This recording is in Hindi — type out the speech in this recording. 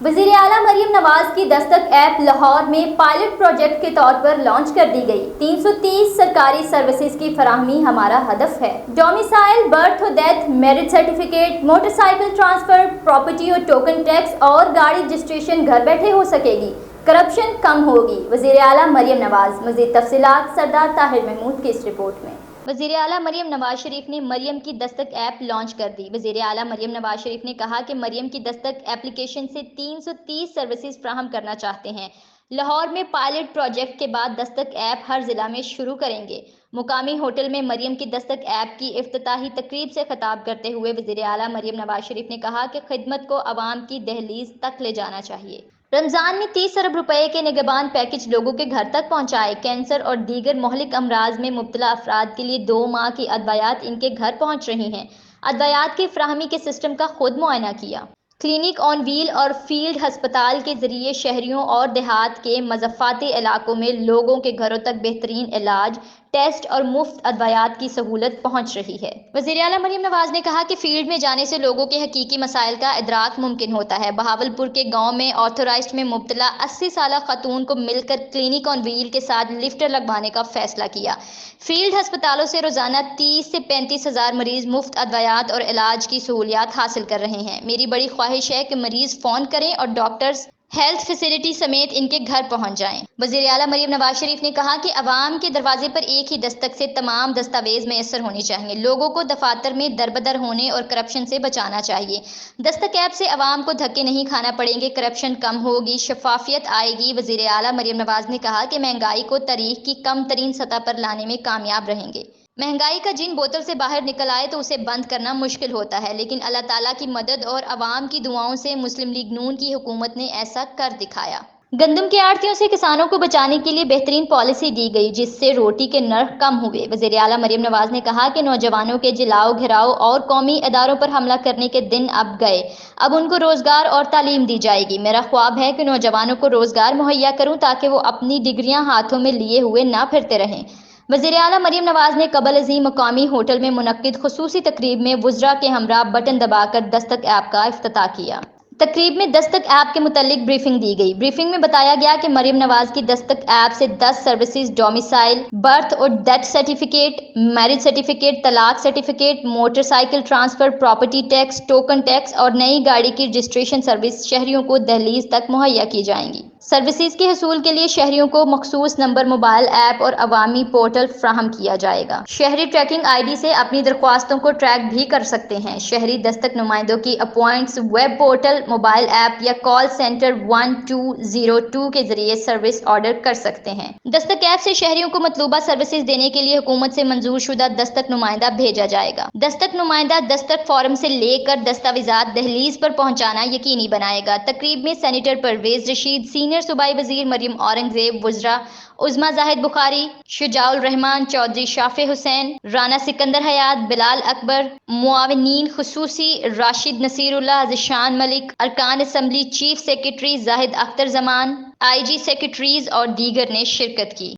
वज़ीर आला मरियम नवाज की दस्तक ऐप लाहौर में पायलट प्रोजेक्ट के तौर पर लॉन्च कर दी गई। 330 सरकारी सर्विसेज की फराहमी हमारा हदफ है। डोमिसाइल, बर्थ और death, marriage certificate, motorcycle transfer, property और टोकन टैक्स और गाड़ी रजिस्ट्रेशन घर बैठे हो सकेगी। करप्शन कम होगी। वज़ीर आला मरियम नवाज। मज़ीद तफसीलात सरदार ताहिर महमूद की इस रिपोर्ट में। वज़ीर आला मरियम नवाज शरीफ ने मरियम की दस्तक ऐप लॉन्च कर दी। वज़ीर आला मरियम नवाज शरीफ ने कहा कि मरियम की दस्तक एप्लीकेशन से 330 सर्विसेज फ्राहम करना चाहते हैं। लाहौर में पायलट प्रोजेक्ट के बाद दस्तक ऐप हर जिला में शुरू करेंगे। मुकामी होटल में मरियम की दस्तक ऐप की इफ्तिताही तकरीब से खिताब करते हुए वज़ीर आला मरियम नवाज शरीफ ने कहा कि खिदमत को अवाम की दहलीज तक ले जाना चाहिए। रमजान में 30 अरब रुपए के निगहबान पैकेज लोगों के घर तक पहुंचाए। कैंसर और दीगर मोहलिक अमराज में मुब्तला अफराद के लिए 2 माह की अदवायात इनके घर पहुंच रही हैं। अदवायात की फ्राहमी के सिस्टम का खुद मुआयना किया। क्लिनिक ऑन व्हील और फील्ड हस्पताल के जरिए शहरियों और देहात के मज़फ़ाती इलाकों में लोगों के घरों तक बेहतरीन इलाज, टेस्ट और मुफ्त अदवायात की सहूलत पहुंच रही है। वज़ीर आला मरियम नवाज ने कहा कि फील्ड में जाने से लोगों के हकीकी मसाइल का इदराक मुमकिन होता है। बहावलपुर के गांव में ऑथोराइज्ड में मुब्तला 80 साला खातून को मिलकर क्लिनिक ऑन व्हील के साथ लिफ्टर लगवाने का फैसला किया। फील्ड हस्पतालों से रोजाना 30 से 35 हज़ार मरीज मुफ्त अदवायात और इलाज की सहूलियात हासिल कर रहे हैं। मेरी बड़ी ख्वाहिश है कि मरीज फ़ोन करें और डॉक्टर्स हेल्थ फैसिलिटी समेत इनके घर पहुंच जाएं। वज़ीर आला मरियम नवाज शरीफ ने कहा कि अवाम के दरवाजे पर एक ही दस्तक से तमाम दस्तावेज मैसर होने चाहिए। लोगों को दफातर में दरबदर होने और करप्शन से बचाना चाहिए। दस्तक ऐप से अवाम को धक्के नहीं खाना पड़ेंगे, करप्शन कम होगी, शफाफियत आएगी। वज़ीर आला मरियम नवाज ने कहा कि महंगाई को तारीख की कम तरीन सतह पर लाने में कामयाब रहेंगे। महंगाई का जिन बोतल से बाहर निकल आए तो उसे बंद करना मुश्किल होता है, लेकिन अल्लाह ताला की मदद और अवाम की दुआओं से मुस्लिम लीग नून की हुकूमत ने ऐसा कर दिखाया। गंदम के आड़तियों से किसानों को बचाने के लिए बेहतरीन पॉलिसी दी गई, जिससे रोटी के नर्ख कम हुए। वज़ीर आला मरियम नवाज ने कहा कि नौजवानों के जलाओ, घिराव और कौमी इदारों पर हमला करने के दिन अब गए। अब उनको रोजगार और तालीम दी जाएगी। मेरा ख्वाब है कि नौजवानों को रोजगार मुहैया करूं ताकि वो अपनी डिग्रियां हाथों में लिए हुए ना फिरते रहें। वज़ीर आला मरियम नवाज ने कबल अज़ीम मकामी होटल में मुनक्किद खुसूसी तकरीब में वुज़रा के हमरा बटन दबाकर दस्तक ऐप का इफ्तिताह किया। तकरीब में दस्तक ऐप के मुतल्लिक ब्रीफिंग दी गई। ब्रीफिंग में बताया गया कि मरियम नवाज की दस्तक ऐप से 10 सर्विसेज डोमिसाइल, बर्थ और डेथ सर्टिफिकेट, मैरिज सर्टिफिकेट, तलाक certificate, motorcycle transfer, property tax, token tax और नई गाड़ी की रजिस्ट्रेशन सर्विस शहरियों को दहलीज तक मुहैया की जाएंगी। सर्विसेज के हसूल के लिए शहरियों को मखसूस नंबर, मोबाइल ऐप और अवामी पोर्टल फ्राहम किया जाएगा। शहरी ट्रैकिंग ID से अपनी दरख्वास्तों को ट्रैक भी कर सकते हैं। शहरी दस्तक नुमाइंदों की appoints web portal, mobile app या कॉल सेंटर 1202 के जरिए सर्विस ऑर्डर कर सकते हैं। दस्तक ऐप से शहरियों को मतलूबा सर्विसेज देने के लिए हुकूमत से मंजूर शुदा दस्तक नुमाइंदा भेजा जाएगा। दस्तक नुमाइंदा दस्तक फॉर्म से लेकर दस्तावेजात दहलीज पर पहुंचाना यकीनी बनाएगा। तकरीब में सेनेटर परवेज रशीद, सीनियर सूबाई वजीर मरियम औरंगजेब, वुज़रा उज़्मा जाहिद बुखारी, शुजाउल रहमान चौधरी, शाफे हुसैन, राना सिकंदर हयात, बिलाल अकबर, मुआविनीन खुसूसी राशिद नसीरुल्लाह, ज़िशान मलिक, अरकान assembly, chief secretary Zahid Akhtar Zaman, IG secretaries और दीगर ने शिरकत की।